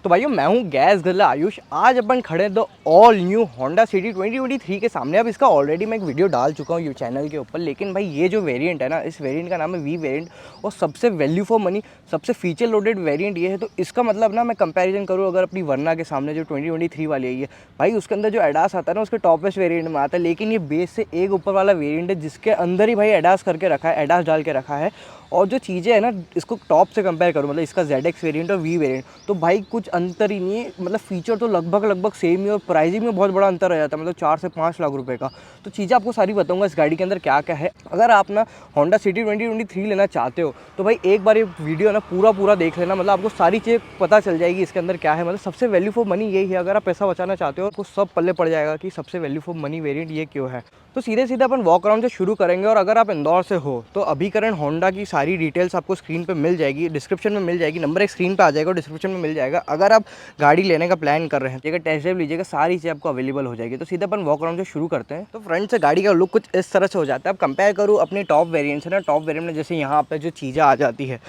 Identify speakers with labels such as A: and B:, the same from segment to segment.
A: तो भाइयों मैं हूँ गैस गल्ला आयुष। आज अपन खड़े हैं the all new Honda city 2023 के सामने। अब इसका ऑलरेडी मैं एक वीडियो डाल चुका हूँ चैनल के ऊपर, लेकिन भाई ये जो वेरिएंट है ना, इस वेरिएंट का नाम है वी वेरिएंट और सबसे वैल्यू फॉर मनी, सबसे फीचर लोडेड वेरिएंट ये है। तो इसका मतलब ना मैं कंपैरिजन करूँ अगर अपनी वरना के सामने जो 2023 वाली आई है, भाई उसके अंदर जो एडास आता है ना उसके टॉपेस्ट वेरिएंट में आता है, लेकिन ये बेस से एक ऊपर वाला वेरिएंट है जिसके अंदर ही भाई एडास करके रखा है, एडास डाल के रखा है। और जो चीज़ें हैं ना, इसको टॉप से कंपेयर करूँ, मतलब इसका ZX वेरिएंट और वी वेरिएंट, तो भाई कुछ अंतर ही नहीं है। मतलब फीचर तो लगभग सेम ही और प्राइसिंग में बहुत बड़ा अंतर आ जाता है, मतलब 4 से 5 लाख रुपए का। तो चीज़ें आपको सारी बताऊंगा इस गाड़ी के अंदर क्या क्या है। अगर आप ना होंडा सिटी 2023 लेना चाहते हो तो भाई एक बार ये वीडियो ना पूरा देख लेना, मतलब आपको सारी चीज़ें पता चल जाएगी इसके अंदर क्या है। मतलब सबसे वैल्यू फॉर मनी यही है। अगर आप पैसा बचाना चाहते हो आपको सब पल्ले पड़ जाएगा कि सबसे वैल्यू फॉर मनी वेरिएंट ये क्यों है। तो सीधे अपन वॉक अराउंड से शुरू करेंगे। और अगर आप इंदौर से हो तो अभी करंट होंडा की सारी डिटेल्स आपको स्क्रीन पे मिल जाएगी, डिस्क्रिप्शन में मिल जाएगी, नंबर एक स्क्रीन पे आ जाएगा और डिस्क्रिप्शन में मिल जाएगा। अगर आप गाड़ी लेने का प्लान कर रहे हैं, टेस्ट ड्राइव लीजिएगा, सारी चीज़ आपको अवेलेबल हो जाएगी। तो सीधे अपन वॉक अराउंड से शुरू करते हैं। तो फ्रंट से गाड़ी का लुक कुछ इस तरह से हो जाता है। अब कंपेयर करूँ अपनी टॉप वेरिएंट से ना, टॉप वेरिएंट में जैसे यहाँ पे जो चीज़ें आ जाती है,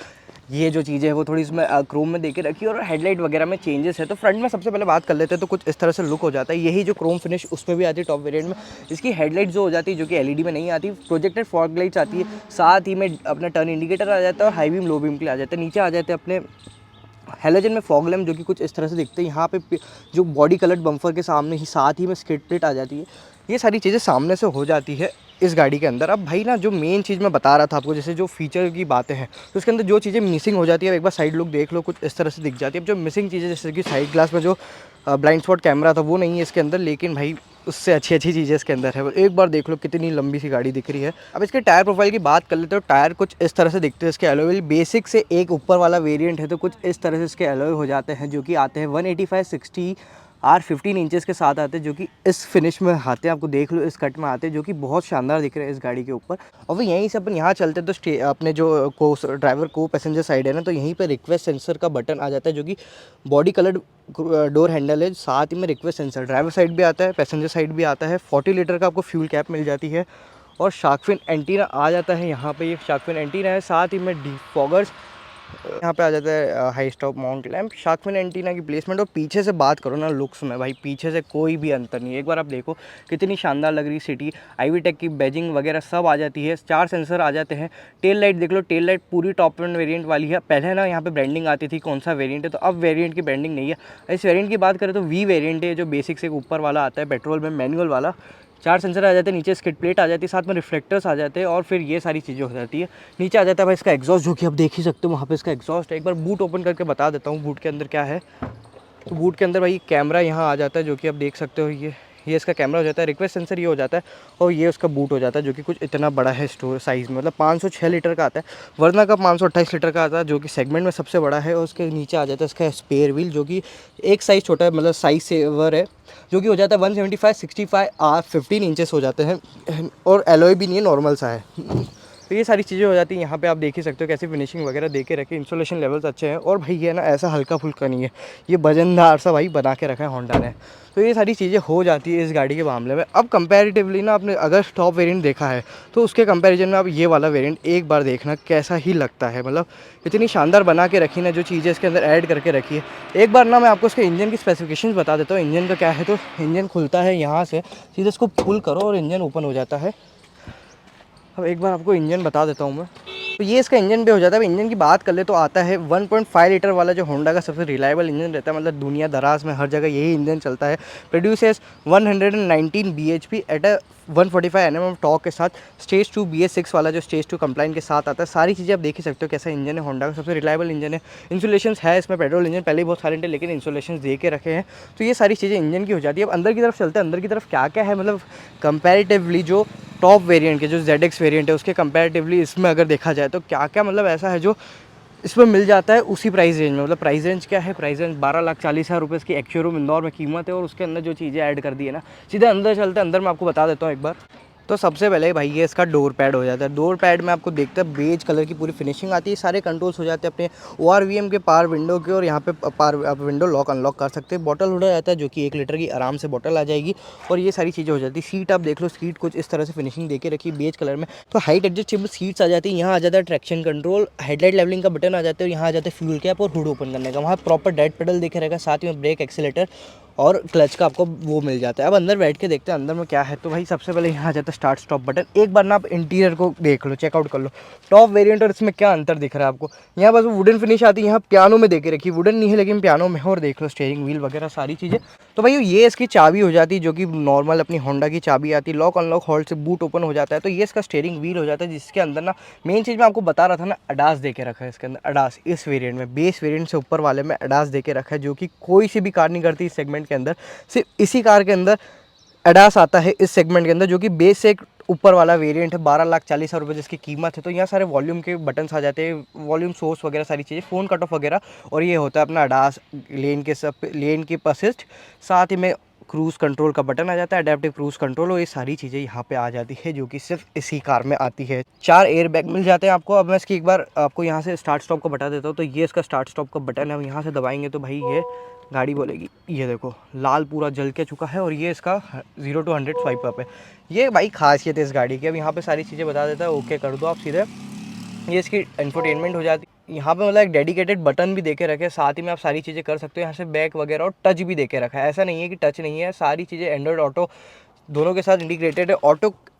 A: ये जो चीज़ें है वो थोड़ी इसमें क्रोम में देके रखी है और हेडलाइट वगैरह में चेंजेस है। तो फ्रंट में सबसे पहले बात कर लेते हैं, तो कुछ इस तरह से लुक हो जाता है। यही जो क्रोम फिनिश उस पर भी आती है टॉप वेरिएंट में। इसकी हेडलाइट जो हो जाती है, जो कि एलईडी में नहीं आती, प्रोजेक्टेड फॉग लाइट्स आती है, साथ ही में अपना टर्न इंडिकेटर आ जाता है और हाई बीम लो बीम के लिए आ जाता है। नीचे आ जाते हैं अपने हेलोजन में फॉग लैम्प, जो कि कुछ इस तरह से दिखते हैं। यहाँ पे जो बॉडी कलर्ड बम्पर के सामने ही साथ ही में स्किड प्लेट आ जाती है। ये सारी चीज़ें सामने से हो जाती है इस गाड़ी के अंदर। अब भाई ना जो मेन चीज़ मैं बता रहा था आपको, जैसे जो फीचर की बातें हैं, तो उसके अंदर जो चीज़ें मिसिंग हो जाती है, एक बार साइड लुक देख लो, कुछ इस तरह से दिख जाती है। अब जो मिसिंग चीज़ें, जैसे कि साइड ग्लास में जो ब्लाइंड स्पॉट कैमरा था वो नहीं है इसके अंदर, लेकिन भाई उससे अच्छी चीज़ें इसके अंदर है। एक बार देख लो कितनी लंबी सी गाड़ी दिख रही है। अब इसके टायर प्रोफाइल की बात कर लेते हो, टायर कुछ इस तरह से दिखते हैं। इसके एलॉय व्हील बेसिक से एक ऊपर वाला वेरिएंट है, तो कुछ इस तरह से इसके एलॉय हो जाते हैं, जो कि आते हैं 185/60 R15 इंचेस के साथ आते हैं, जो कि इस फिनिश में आते हैं। आपको देख लो इस कट में आते हैं, जो कि बहुत शानदार दिख रहे हैं इस गाड़ी के ऊपर। और फिर यहीं से अपन यहाँ चलते हैं तो अपने जो को ड्राइवर को पैसेंजर साइड है ना, तो यहीं पे रिक्वेस्ट सेंसर का बटन आ जाता है, जो कि बॉडी कलर्ड डोर हैंडल है। साथ ही में रिक्वेस्ट सेंसर ड्राइवर साइड भी आता है, पैसेंजर साइड भी आता है। 40 लीटर का आपको फ्यूल कैप मिल जाती है और शार्क फिन एंटीना आ जाता है। यहाँ पे ये शार्क फिन एंटीना है, साथ ही में डिफॉगर्स यहाँ पे आ जाता है, high stop mount lamp, shark fin antenna की प्लेसमेंट। और पीछे से बात करो ना लुक्स में, भाई पीछे से कोई भी अंतर नहीं है। एक बार आप देखो कितनी शानदार लग रही सिटी, आईवी टेक की बैजिंग वगैरह सब आ जाती है। 4 सेंसर आ जाते हैं। टेल लाइट देख लो, टेल लाइट पूरी टॉप एंड वेरिएंट वाली है। पहले ना यहाँ पे ब्रांडिंग आती थी कौन सा वेरिएंट है, तो अब वेरिएंट की ब्रांडिंग नहीं है। इस वेरिएंट की बात करें तो वी वेरिएंट है, जो बेसिक से ऊपर वाला आता है, पेट्रोल में मैनुअल वाला। 4 सेंसर आ जाते हैं, नीचे स्किड प्लेट आ जाती है, साथ में रिफ्लेक्टर्स आ जाते हैं और फिर ये सारी चीज़ें हो जाती है। नीचे आ जाता है भाई इसका एग्जॉस्ट, जो कि आप देख ही सकते हो वहाँ पे इसका एग्जॉस्ट है। एक बार बूट ओपन करके बता देता हूँ बूट के अंदर क्या है। तो बूट के अंदर भाई कैमरा यहाँ आ जाता है, जो कि आप देख सकते हो। ये इसका कैमरा हो जाता है, रिक्वेस्ट सेंसर ये हो जाता है और ये उसका बूट हो जाता है, जो कि कुछ इतना बड़ा है स्टोर साइज़ में। मतलब 506 लीटर का आता है, वरना का 528 लीटर का आता है, जो कि सेगमेंट में सबसे बड़ा है। और उसके नीचे आ जाता है इसका स्पेयर व्हील, जो कि एक साइज़ छोटा है, मतलब साइज सेवर है, जो कि हो जाता है 175/65 R15 इंचेस हो जाते हैं। और एलॉय भी नहीं है, नॉर्मल सा है। तो ये सारी चीज़ें हो जाती हैं। यहाँ पे आप देख ही सकते हो कैसी फिनिशिंग वगैरह दे के रखे, इंसुलेशन लेवल्स अच्छे हैं। और भाई ये ना ऐसा हल्का फुल्का नहीं है, ये वजनदार सा भाई बना के रखा है होंडा ने। तो ये सारी चीज़ें हो जाती है इस गाड़ी के मामले में। अब कंपैरेटिवली ना, आपने अगर टॉप वेरिएंट देखा है तो उसके कंपैरिजन में अब ये वाला वेरिएंट एक बार देखना कैसा ही लगता है। मतलब इतनी शानदार बना के रखी ना, जो चीज़ें इसके अंदर ऐड करके रखी है। एक बार ना मैं आपको उसके इंजन की स्पेसिफिकेशंस बता देता हूँ। इंजन का क्या है, तो इंजन खुलता है यहाँ से, सीधे इसको पुल करो और इंजन ओपन हो जाता है। अब एक बार आपको इंजन बता देता हूँ मैं, तो ये इसका इंजन भी हो जाता है। इंजन की बात कर ले तो आता है 1.5 लीटर वाला, जो होंडा का सबसे रिलायबल इंजन रहता है। मतलब दुनिया दराज में हर जगह यही इंजन चलता है। Produces 119 bhp at 145 Nm torque के साथ। स्टेज 2 BS6 वाला, जो स्टेज 2 कंप्लाइन के साथ आता है। सारी चीज़ें आप देख ही सकते हो कैसा इंजन है, होंडा का सबसे रिलायबल इंजन है। इंसुलेशन है इसमें, पेट्रोल इंजन पहले ही बहुत सारे थे, लेकिन इंसुलेशन दे के रखे हैं। तो ये सारी चीज़ें इंजन की हो जाती है। अब अंदर की तरफ चलते हैं, अंदर की तरफ क्या क्या है। मतलब कंपैरेटिवली जो टॉप वेरिएंट के जो ZX वेरिएंट है उसके कंपैरेटिवली इसमें अगर देखा जाए तो क्या क्या मतलब ऐसा है जो इसमें मिल जाता है उसी प्राइस रेंज में। मतलब प्राइस रेंज क्या है, प्राइस रेंज 12,40,000 रुपये इसकी एक्स शोरूम इंदौर में कीमत है। और उसके अंदर जो चीज़ें ऐड कर दी है ना, सीधे अंदर चलते हैं। अंदर मैं आपको बता देता हूँ एक बार। तो सबसे पहले भाई ये इसका डोर पैड हो जाता है। डोर पैड में आपको देखते हैं बेज कलर की पूरी फिनिशिंग आती है, सारे कंट्रोल्स हो जाते हैं अपने ORVM के पावर विंडो के, और यहाँ पे पावर आप विंडो लॉक अनलॉक कर सकते हैं। बॉटल होल्डर आता है जो कि 1 लीटर की आराम से बॉटल आ जाएगी, और ये सारी चीज़ें हो जाती है। सीट आप देख लो, सीट कुछ इस तरह से फिनिशिंग देके रखी बेज कलर में। तो हाइट एडजस्टेबल सीट्स आ जाती है। यहाँ आ जाता है ट्रैक्शन कंट्रोल, हेडलाइट लेवलिंग का बटन आ जाता है, और यहाँ आ जाता है फ्यूल कैप और हुड ओपन करने का। वहाँ प्रॉपर डेड पेडल देखे रहेगा, साथ में ब्रेक, एक्सीलेटर और क्लच का आपको वो मिल जाता है। अब अंदर बैठ के देखते हैं अंदर में क्या है। तो भाई सबसे पहले यहाँ आ जाता है स्टार्ट स्टॉप बटन। एक बार ना आप इंटीरियर को देख लो, चेकआउट कर लो, टॉप वेरिएंट और इसमें क्या अंतर दिख रहा है आपको। यहाँ बस वुडन फिनिश आती है, यहाँ पियानो में देके रखी, वुडन नहीं है लेकिन पियानो में है। और देख लो स्टीयरिंग व्हील वगैरह सारी चीज़ें। तो भाई ये इसकी चाबी हो जाती है जो कि नॉर्मल अपनी होंडा की चाबी आती है। लॉक अनलॉक हॉल्ट से बूट ओपन हो जाता है। तो ये इसका स्टीयरिंग व्हील हो जाता है, जिसके अंदर ना मेन चीज़ मैं आपको बता रहा था ना, अडास दे के रखा है इसके अंदर। अडास इस वेरिएंट में, बेस वेरिएंट से ऊपर वाले में अडास दे के रखा है, जो कि कोई सी भी कार नहीं करती इस सेगमेंट के अंदर। सिर्फ इसी कार के अंदर अडास आता है इस सेगमेंट के अंदर, जो कि बेस से एक ऊपर वाला वेरिएंट है। 12,40,000 रुपये जिसकी कीमत है। तो यहाँ सारे वॉल्यूम के बटन्स आ जाते हैं, वॉल्यूम सोर्स वगैरह सारी चीज़ें, फ़ोन कट ऑफ वगैरह। और ये होता है अपना अडास लेन के असिस्ट। साथ ही में क्रूज़ कंट्रोल का बटन आ जाता है, अडेप्टिव क्रूज़ कंट्रोल, और ये सारी चीज़ें यहाँ पे आ जाती है जो कि सिर्फ इसी कार में आती है। 4 एयर बैग मिल जाते हैं आपको। अब मैं इसकी एक बार आपको यहाँ से स्टार्ट स्टॉप का बता देता हूँ। तो ये इसका स्टार्ट स्टॉप का बटन है। हम यहाँ से दबाएंगे तो भाई ये गाड़ी बोलेगी। ये देखो लाल पूरा जल के चुका है, और ये इसका 0 to 100 स्वाइप अप है। ये भाई खासियत है इस गाड़ी की। अब यहाँ पे सारी चीज़ें बता देता है, ओके कर दो आप सीधे। ये इसकी इंफोटेनमेंट हो जाती है। यहाँ पे मतलब एक डेडिकेटेड बटन भी देके रखे, साथ ही में आप सारी चीज़ें कर सकते हो यहाँ से, बैक वगैरह, और टच भी देके रखा है। ऐसा नहीं है कि टच नहीं है, सारी चीज़ें एंड्रॉयड ऑटो दोनों के साथ इंटीग्रेटेड है।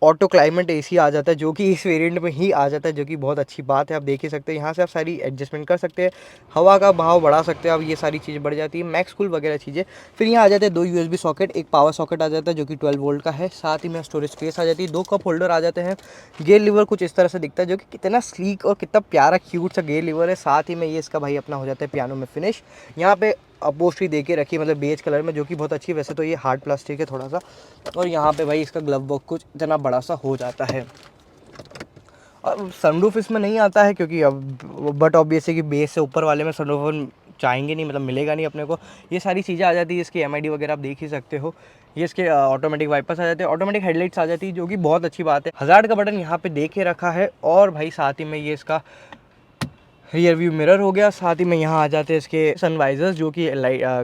A: ऑटो क्लाइमेट AC आ जाता है जो कि इस वेरिएंट में ही आ जाता है, जो कि बहुत अच्छी बात है। आप देख ही सकते हैं यहाँ से आप सारी एडजस्टमेंट कर सकते हैं, हवा का बहाव बढ़ा सकते हैं आप, ये सारी चीज़ें बढ़ जाती है, मैक्स कूल वगैरह चीज़ें। फिर यहाँ आ जाते हैं 2 USB सॉकेट, एक पावर सॉकेट आ जाता है जो कि 12 वोल्ट का है। साथ ही में स्टोरेज स्पेस आ जाती है, 2 कप होल्डर आ जाते हैं। गेयर लीवर कुछ इस तरह से दिखता है, जो कि कितना स्लीक और कितना प्यारा क्यूट सा गेयर लीवर है। साथ ही में ये इसका भाई अपना हो जाता है पियानो में फिनिश। यहाँ पे अपहोल्स्ट्री देके रखी है, मतलब बेज कलर में, जो कि बहुत अच्छी। वैसे तो ये हार्ड प्लास्टिक है थोड़ा सा। और यहाँ पे भाई इसका ग्लव बॉक्स कुछ इतना बड़ा सा हो जाता है। और सनरूफ इसमें नहीं आता है क्योंकि अब बट ऑब्वियसली कि बेस से ऊपर वाले में सनरूफ चाहेंगे नहीं, मतलब मिलेगा नहीं अपने को। ये सारी चीज़ें आ जाती है। इसकी MID वगैरह आप देख ही सकते हो। ये इसके ऑटोमेटिक वाइपर्स आ जाते हैं, ऑटोमेटिक हेडलाइट्स आ जाती है, जो कि बहुत अच्छी बात है। हज़ार्ड का बटन यहाँ पे दे के रखा है। और भाई साथ ही में ये इसका रियर व्यू मिरर हो गया। साथ ही में यहाँ आ जाते हैं इसके सनवाइजर्स, जो कि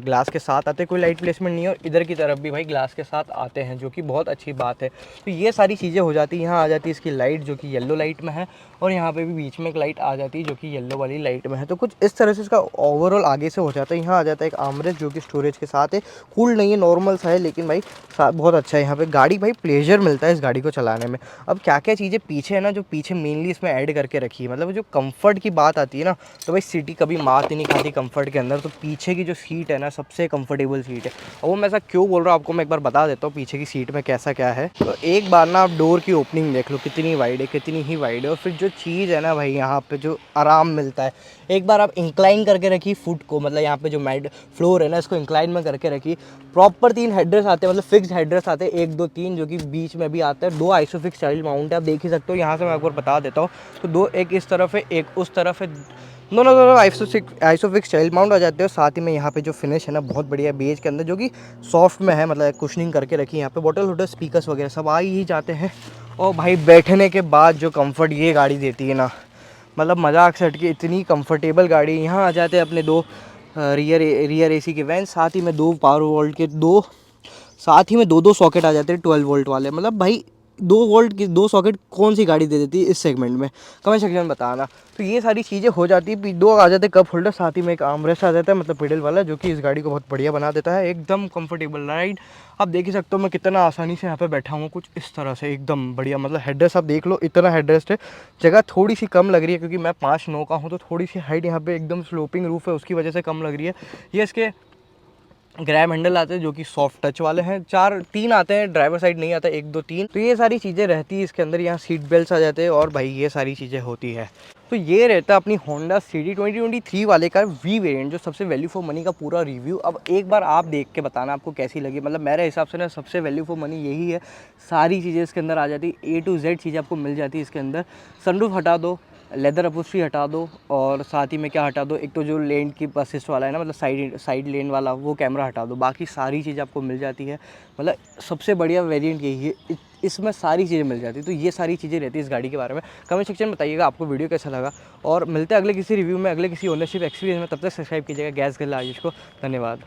A: ग्लास के साथ आते हैं, कोई लाइट प्लेसमेंट नहीं है। और इधर की तरफ भी भाई ग्लास के साथ आते हैं, जो कि बहुत अच्छी बात है। तो ये सारी चीज़ें हो जाती है। यहाँ आ जाती है इसकी लाइट, जो कि येलो लाइट में है, और यहाँ पे भी बीच में एक लाइट आ जाती है जो कि येलो वाली लाइट में है। तो कुछ इस तरह से इसका ओवरऑल आगे से हो जाता है। यहाँ आ जाता है एक आर्मरेस्ट, जो कि स्टोरेज के साथ है। कूल नहीं है, नॉर्मल सा है, लेकिन भाई बहुत अच्छा है। यहाँ पे गाड़ी भाई प्लेजर मिलता है इस गाड़ी को चलाने में। अब क्या क्या चीज़ें पीछे है ना, जो पीछे मेनली इसमें ऐड करके रखी है, मतलब जो कंफर्ट की बात आती है ना, तो भाई सिटी कभी मात ही नहीं खाती कंफर्ट के अंदर। तो पीछे की जो सीट है ना, सबसे कंफर्टेबल सीट है। और वो मैं ऐसा क्यों बोल रहा हूँ आपको मैं एक बार बता देता हूँ पीछे की सीट में कैसा क्या है। तो एक बार ना आप डोर की ओपनिंग देख लो, कितनी वाइड है, कितनी ही वाइड है। और फिर जो चीज़ है ना भाई, यहाँ पे जो आराम मिलता है, एक बार आप इंक्लाइन करके रखिए फुट को, मतलब यहाँ पे जो मैट फ्लोर है ना, इसको इंक्लाइन में करके रखिए। प्रॉपर 3 हेडरेस्ट आते हैं, मतलब फिक्स्ड हेडरेस्ट आते हैं, 1 2 3, जो कि बीच में भी आता है। 2 आइसोफिक्स चाइल्ड माउंट है, आप देख ही सकते हो। यहाँ से मैं एक बार बता देता हूँ, तो 2 एक इस तरफ है, एक उस तरफ है, दोनों आइसोफिक्स चाइल्ड माउंट आ जाते हो। साथ ही में यहाँ पे जो फिनिश है ना, बहुत बढ़िया बेज के अंदर, जो कि सॉफ्ट में है, मतलब कुशनिंग करके रखी है। यहाँ पे बॉटल होल्डर, स्पीकर्स वगैरह सब आ ही जाते हैं। और भाई बैठने के बाद जो कंफर्ट ये गाड़ी देती है ना, मतलब मजाक से हटके इतनी कंफर्टेबल गाड़ी। यहाँ आ जाते हैं अपने 2 रियर AC के वैन, साथ ही में 2 पावर वोल्ट के 2, साथ ही में 2 सॉकेट आ जाते हैं 12 वोल्ट वाले। मतलब भाई 2 वोल्ट की 2 सॉकेट कौन सी गाड़ी दे देती है इस सेगमेंट में, कमेंट सेक्शन में बताना। तो ये सारी चीज़ें हो जाती है। 2 आ जाते हैं कप होल्डर, साथ ही में एक आर्मरेस्ट आ जाता है, मतलब पेडल वाला, जो कि इस गाड़ी को बहुत बढ़िया बना देता है। एकदम कंफर्टेबल राइड। आप देख ही सकते हो मैं कितना आसानी से यहाँ पे बैठा हूँ, कुछ इस तरह से एकदम बढ़िया। मतलब हेडरेस्ट आप देख लो, इतना हेडरेस्ट है। जगह थोड़ी सी कम लग रही है क्योंकि मैं 5'9" का हूँ, तो थोड़ी सी हाइट यहाँ पे एकदम स्लोपिंग रूफ है, उसकी वजह से कम लग रही है। ये इसके ग्रैब हैंडल आते हैं जो कि सॉफ्ट टच वाले हैं। 3 आते हैं, ड्राइवर साइड नहीं आता, 1 2 3। तो ये सारी चीज़ें रहती है इसके अंदर। यहाँ सीट बेल्ट आ जाते हैं, और भाई ये सारी चीज़ें होती है। तो ये रहता है अपनी होंडा सिटी 2023 वाले का V वेरिएंट, जो सबसे वैल्यू फॉर मनी का पूरा रिव्यू। अब एक बार आप देख के बताना आपको कैसी लगी। मतलब मेरे हिसाब से ना सबसे वैल्यू फॉर मनी यही है। सारी चीज़ें इसके अंदर आ जाती है, A to Z चीज़ें आपको मिल जाती है इसके अंदर। सनरूफ हटा दो, लेदर अपहोल्स्ट्री हटा दो और साथ ही में क्या हटा दो, एक तो जो लेन की असिस्ट वाला है ना, मतलब साइड लेन वाला, वो कैमरा हटा दो, बाकी सारी चीज़ आपको मिल जाती है। मतलब सबसे बढ़िया वेरिएंट यही है, इसमें सारी चीज़ें मिल जाती है। तो ये सारी चीज़ें रहती है इस गाड़ी के बारे में। कमेंट सेक्शन में बताइएगा आपको वीडियो कैसा लगा, और मिलते हैं अगले किसी रिव्यू में, अगले किसी ओनरशिप एक्सपीरियंस में। तब तक सब्सक्राइब कीजिएगा गैस गर्ल आयुष को। धन्यवाद।